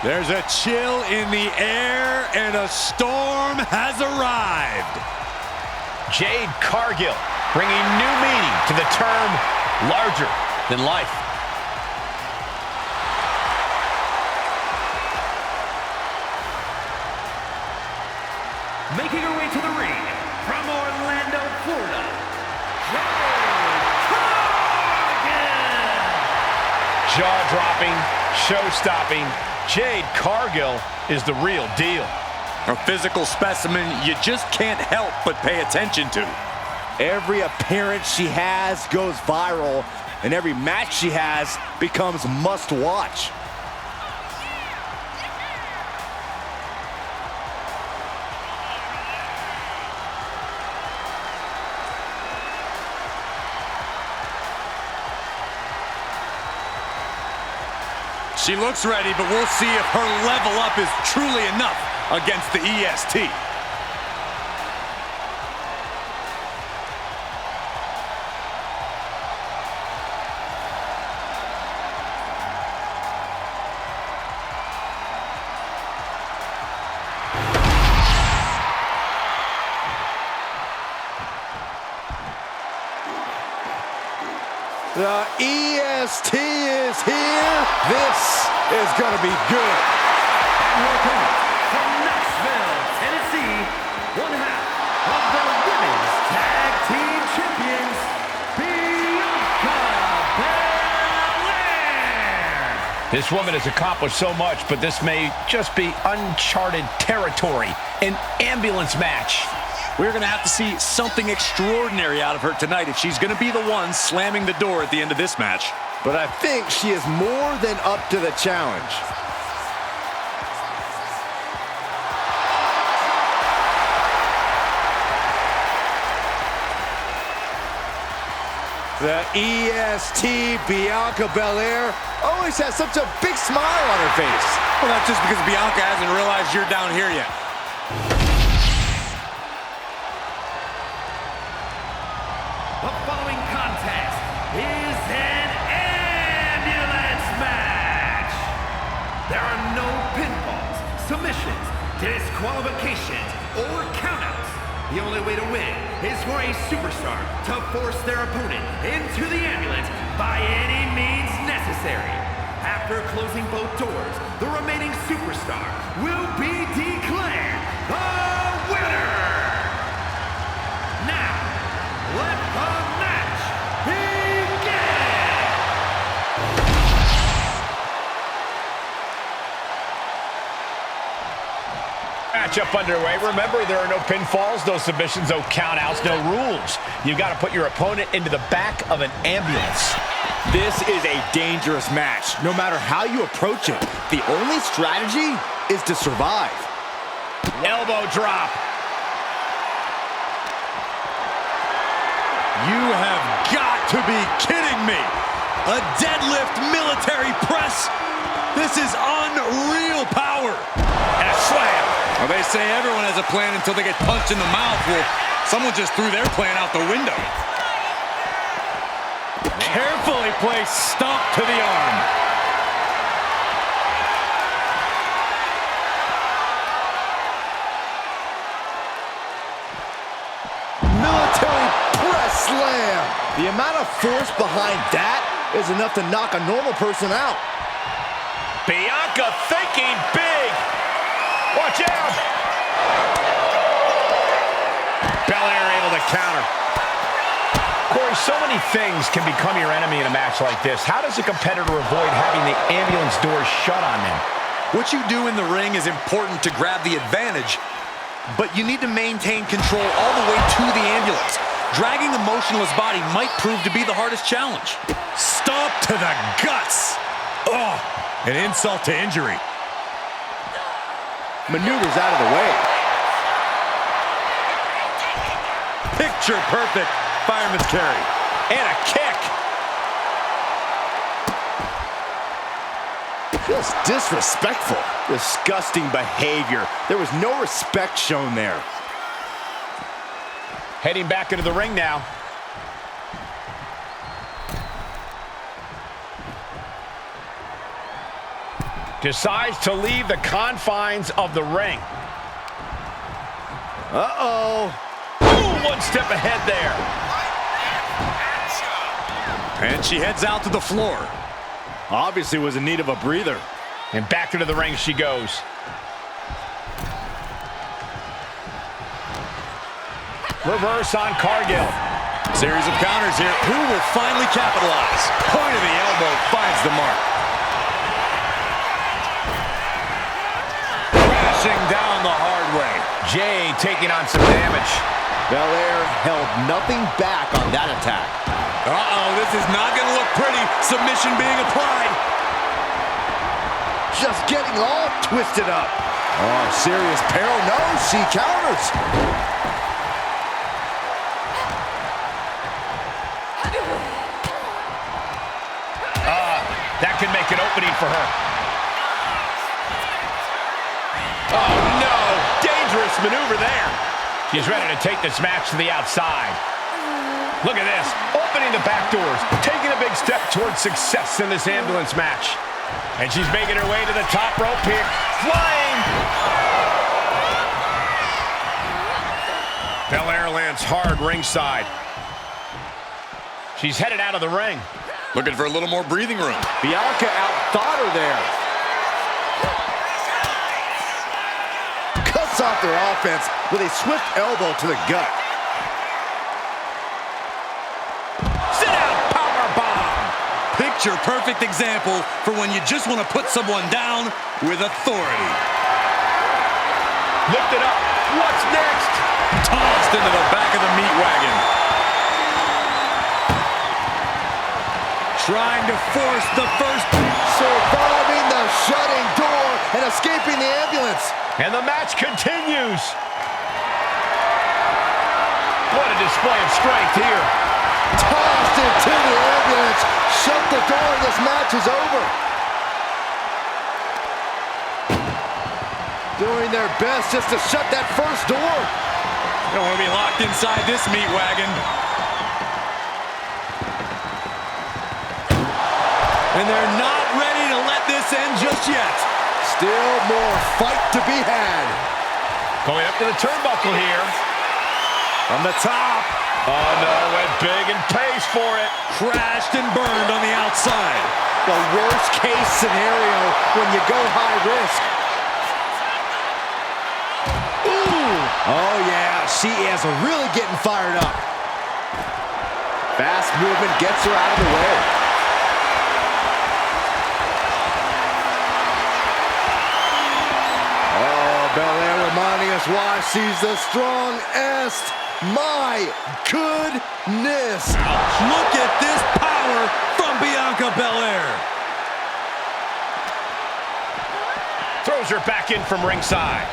There's a chill in the air, and a storm has arrived. Jade Cargill bringing new meaning to the term larger than life. Making her way to the ring from Orlando, Florida, Jade Cargill! Jaw-dropping, show-stopping, Jade Cargill is the real deal. A physical specimen you just can't help but pay attention to. Every appearance she has goes viral, and every match she has becomes must-watch. She looks ready, but we'll see if her level up is truly enough against the EST. The EST is here. This is going to be good. Welcome from Nashville, Tennessee, one half of the Women's Tag Team Champions, Bianca Belair. This woman has accomplished so much, but this may just be uncharted territory. An ambulance match. We're going to have to see something extraordinary out of her tonight if she's going to be the one slamming the door at the end of this match. But I think she is more than up to the challenge. The EST, Bianca Belair, always has such a big smile on her face. Well, that's just because Bianca hasn't realized you're down here yet. The following contest is an ambulance match. There are no pinfalls, submissions, disqualifications, or countouts. The only way to win is for a superstar to force their opponent into the ambulance by any means necessary. After closing both doors, the remaining superstar will be declared the winner. Now, let the match begin! Matchup underway. Remember, there are no pinfalls, no submissions, no countouts, no rules. You've got to put your opponent into the back of an ambulance. This is a dangerous match, no matter how you approach it. The only strategy is to survive. Elbow drop. You have got to be kidding me. A deadlift military press. This is unreal power. And a slam. Well, they say everyone has a plan until they get punched in the mouth. Well, someone just threw their plan out the window. Carefully placed stomp to the arm. Military press slam. The amount of force behind that is enough to knock a normal person out. Bianca thinking big. Watch out. Belair able to counter. Corey, so many things can become your enemy in a match like this. How does a competitor avoid having the ambulance doors shut on them? What you do in the ring is important to grab the advantage, but you need to maintain control all the way to the ambulance. Dragging the motionless body might prove to be the hardest challenge. Stomp to the guts. Oh, an insult to injury. Maneuvers out of the way. Picture perfect fireman's carry. And a kick. Feels disrespectful. Disgusting behavior. There was no respect shown there. Heading back into the ring now. Decides to leave the confines of the ring. Uh-oh. Ooh, one step ahead there. And she heads out to the floor. Obviously was in need of a breather. And back into the ring she goes. Reverse on Cargill. Series of counters here. Who will finally capitalize? Point of the elbow finds the mark. Crashing down the hard way. Jade taking on some damage. Belair held nothing back on that attack. Uh-oh, this is not going to look pretty. Submission being applied. Just getting all twisted up. Oh, serious peril. No, she counters. That could make an opening for her. Oh, no. Dangerous maneuver there. She's ready to take this match to the outside. Look at this. Opening the back doors. Taking a big step towards success in this ambulance match. And she's making her way to the top rope here. Flying. Belair lands hard ringside. She's headed out of the ring. Looking for a little more breathing room. Bianca outthought her there. Cuts off their offense with a swift elbow to the gut. Sit down, powerbomb. Picture-perfect example for when you just want to put someone down with authority. Lift it up. What's next? Tossed into the back of the meat wagon. Trying to force the first. Surviving the shutting door and escaping the ambulance. And the match continues. What a display of strength here. Tossed into the ambulance. Shut the door. This match is over. Doing their best just to shut that first door. Don't want to be locked inside this meat wagon. And they're not ready to let this end just yet. Still more fight to be had. Going up to the turnbuckle here. From the top. Oh no, went big and pays for it. Crashed and burned on the outside. The worst case scenario when you go high risk. Ooh. Oh yeah, she is really getting fired up. Fast movement gets her out of the way. Belair reminding us why she's the strongest. My goodness. Look at this power from Bianca Belair. Throws her back in from ringside.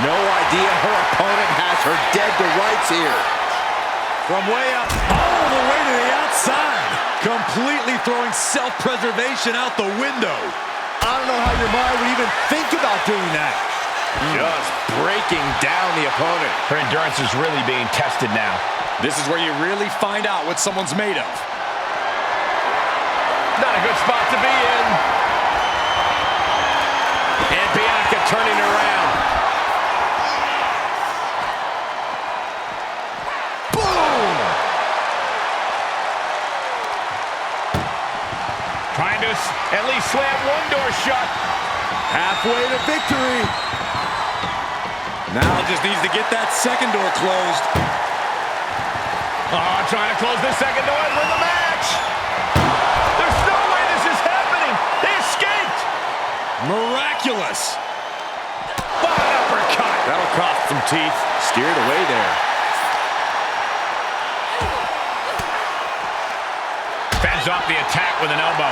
No idea her opponent has her dead to rights here. From way up, all the way to the outside. Completely throwing self-preservation out the window. I don't know how your mind would even think about doing that. Just breaking down the opponent. Her endurance is really being tested now. This is where you really find out what someone's made of. Not a good spot to be in. And Bianca turning around. Trying to at least slam one door shut. Halfway to victory. Now just needs to get that second door closed. Oh, trying to close the second door and win the match. There's no way this is happening. They escaped. Miraculous. What an uppercut. That'll cost some teeth. Steered away there. Fends off the attack with an elbow.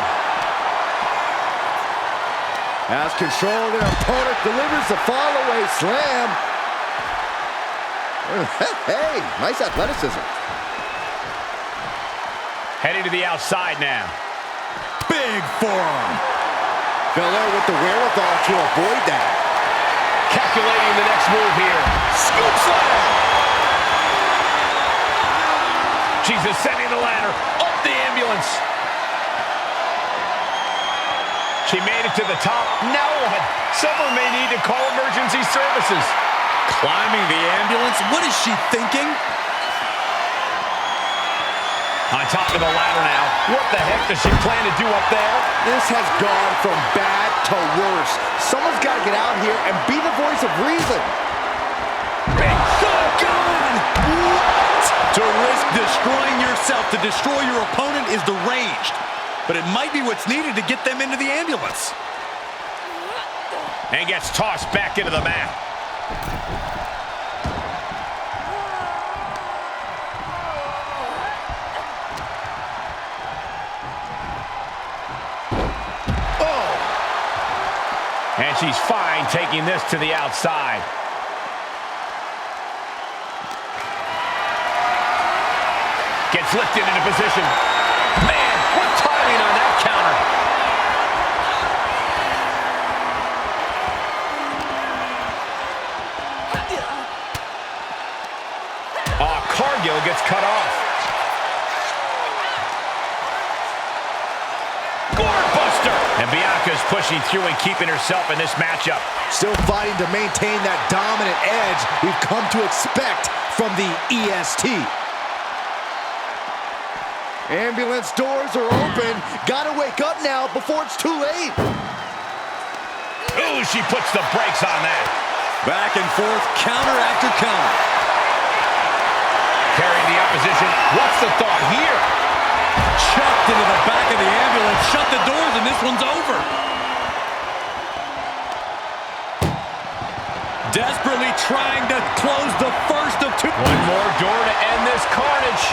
Has control of their opponent, delivers the fall-away slam. Hey, nice athleticism. Heading to the outside now. Big forearm. Belair with the wherewithal to avoid that. Calculating the next move here. Scoop slam! She's ascending the ladder, up the ambulance. She made it to the top. Now what? Someone may need to call emergency services. Climbing the ambulance? What is she thinking? On top of the ladder now. What the heck does she plan to do up there? This has gone from bad to worse. Someone's got to get out here and be the voice of reason. Big Oh, God! What? To risk destroying yourself to destroy your opponent is deranged. But it might be what's needed to get them into the ambulance. And gets tossed back into the mat. And she's fine taking this to the outside. Gets lifted into position. Man, what timing on that counter. Cargill gets cut off. And Bianca's pushing through and keeping herself in this matchup. Still fighting to maintain that dominant edge we've come to expect from the EST. Ambulance doors are open. Gotta wake up now before it's too late. Ooh, she puts the brakes on that. Back and forth, counter after counter. Carrying the opposition. What's the thought here? Chucked into the back of the ambulance, shut the doors, and this one's over. Desperately trying to close the first of two. One more door to end this carnage.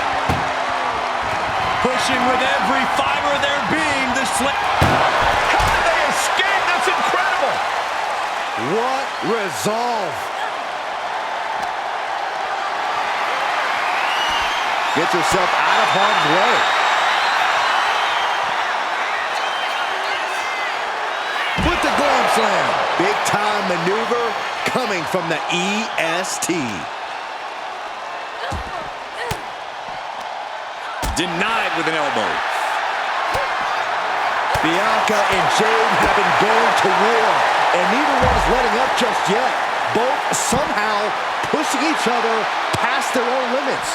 Pushing with every fiber of their being. The How did they escape? That's incredible. What resolve. Gets herself out of harm's way. With the glam slam. Big time maneuver coming from the EST. Denied with an elbow. Bianca and Jade have been going to war, and neither one is letting up just yet. Both somehow pushing each other past their own limits.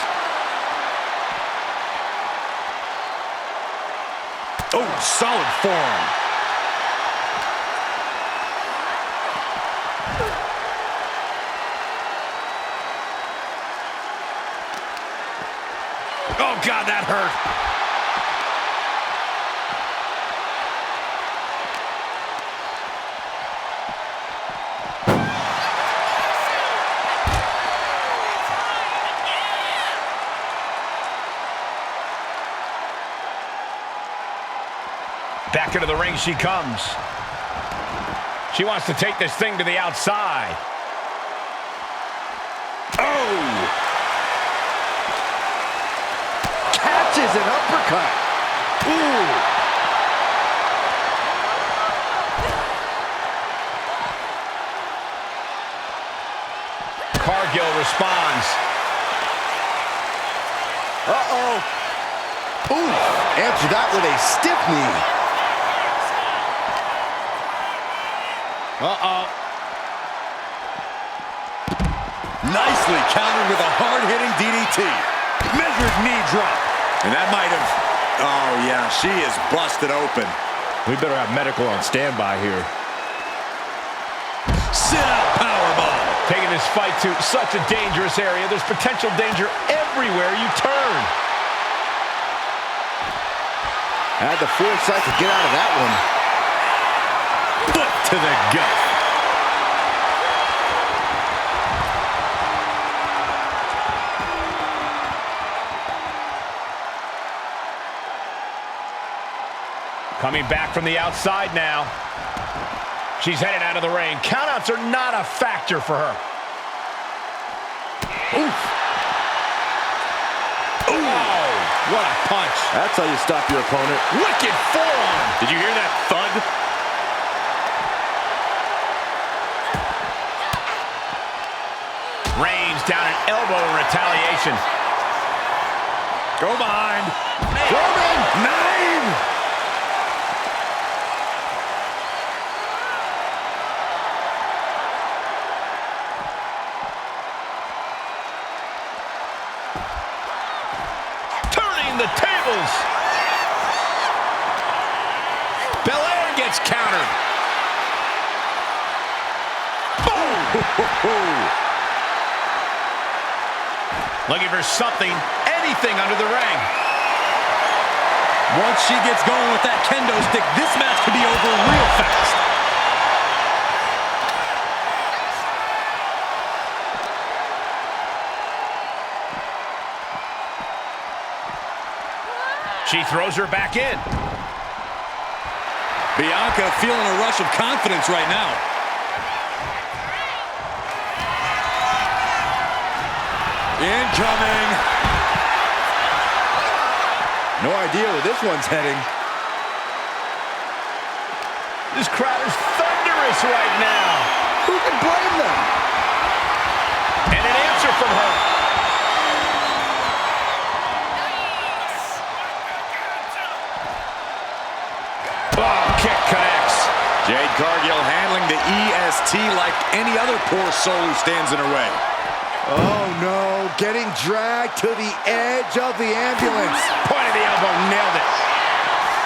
Oh, solid forearm. Oh, God, that hurt. Back into the ring she comes. She wants to take this thing to the outside. Oh! Catches an uppercut. Ooh. Cargill responds. Uh-oh. Ooh. Answer that with a stiff knee. Uh-oh. Nicely countered with a hard-hitting DDT. Measured knee drop. And that might have... Oh, yeah, she is busted open. We better have medical on standby here. Sit-out powerbomb. Taking this fight to such a dangerous area. There's potential danger everywhere you turn. Had the foresight to get out of that one. Foot to the gut. Coming back from the outside now. She's headed out of the ring. Countouts are not a factor for her. Oof. Ooh. Oh, what a punch. That's how you stop your opponent. Wicked forearm. Did you hear that thud? down an elbow in retaliation. Go behind. Roman 9! Turning the tables. Belair gets countered. Boom! Looking for something, anything under the ring. Once she gets going with that kendo stick, this match could be over real fast. She throws her back in. Bianca feeling a rush of confidence right now. Incoming. No idea where this one's heading. This crowd is thunderous right now. Who can blame them? And an answer from her. Oh, kick connects. Jade Cargill handling the EST like any other poor soul who stands in her way. Oh no, getting dragged to the edge of the ambulance. Point of the elbow, nailed it.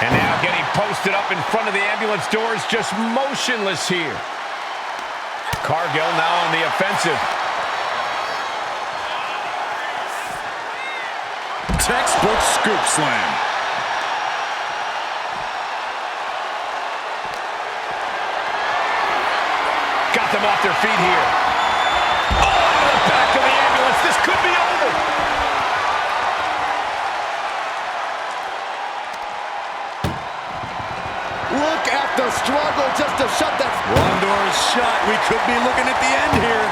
And now getting posted up in front of the ambulance doors, just motionless here. Cargill now on the offensive. Textbook scoop slam. Got them off their feet here. Oh, into the back of the ambulance. This could be over. Look at the struggle just to shut that. One door is shut. We could be looking at the end here.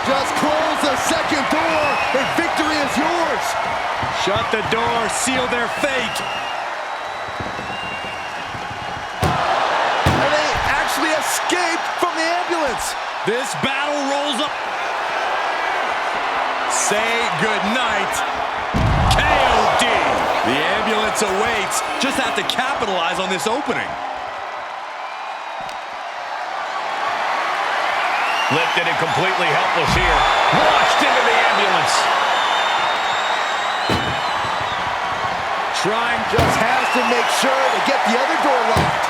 Just close the second door and victory is yours. Shut the door. Seal their fate. And they actually escaped from the ambulance. This battle rolls up. Say goodnight. KOD. The ambulance awaits. Just have to capitalize on this opening. Lifted and completely helpless here. Launched into the ambulance. Trying just has to make sure to get the other door locked.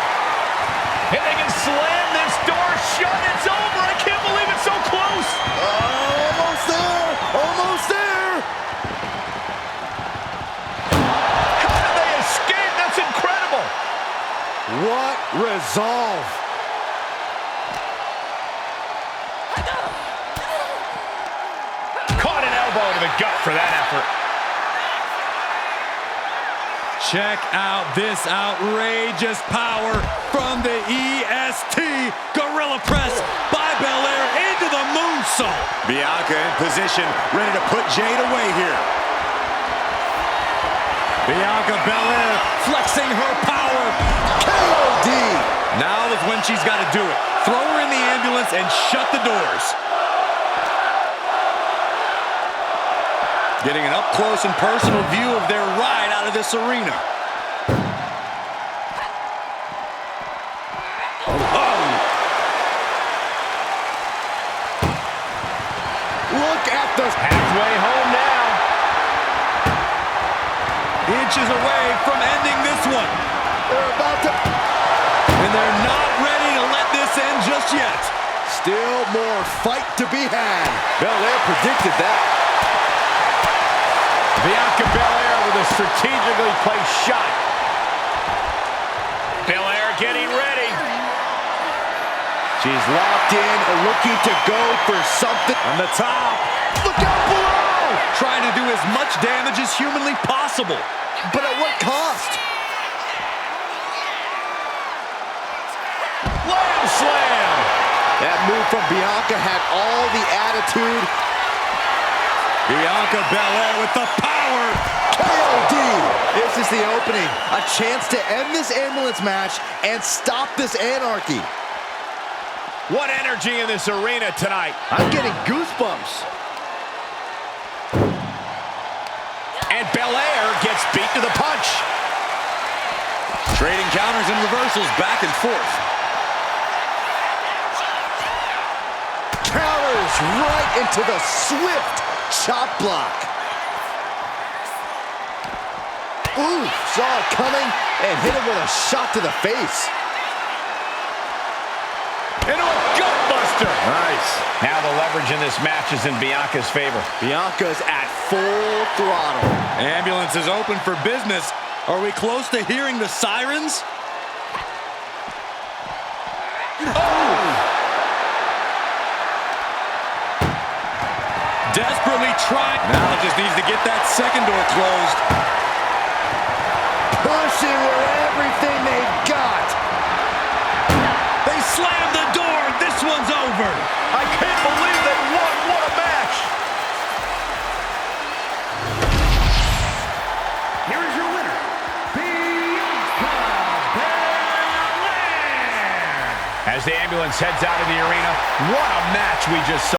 And they can slam this door shut. It's over. I can't believe it's so close. Almost there. Almost there. How did they escape? That's incredible. What resolve. Caught an elbow to the gut for that effort. Check out this outrageous power from the EST. Gorilla press by Belair into the moonsault. Bianca in position, ready to put Jade away here. Bianca Belair flexing her power. KOD. Now is when she's got to do it. Throw her in the ambulance and shut the doors. Getting an up-close and personal view of their ride out of this arena. Oh! Look at the Halfway home now. Inches away from ending this one. They're about to. And they're not ready to let this end just yet. Still more fight to be had. Belair predicted that. Bianca Belair with a strategically placed shot. Belair getting ready. She's locked in, looking to go for something. On the top. Look out below! Trying to do as much damage as humanly possible. But at what cost? Lamb slam. That move from Bianca had all the attitude. Bianca Belair with the power. KOD. This is the opening. A chance to end this ambulance match and stop this anarchy. What energy in this arena tonight. I'm getting goosebumps. And Belair gets beat to the punch. Trading counters and reversals back and forth. Counters right into the swift chop block. Ooh, saw it coming and hit him with a shot to the face. Into a gutbuster. Nice. Now the leverage in this match is in Bianca's favor. Bianca's at full throttle. Ambulance is open for business. Are we close to hearing the sirens? Desperately trying. Now just needs to get that second door closed. Pushing with everything they've got. They slammed the door. This one's over. I can't believe they won. What a match. Here is your winner, Bianca Belair. As the ambulance heads out of the arena, what a match we just saw.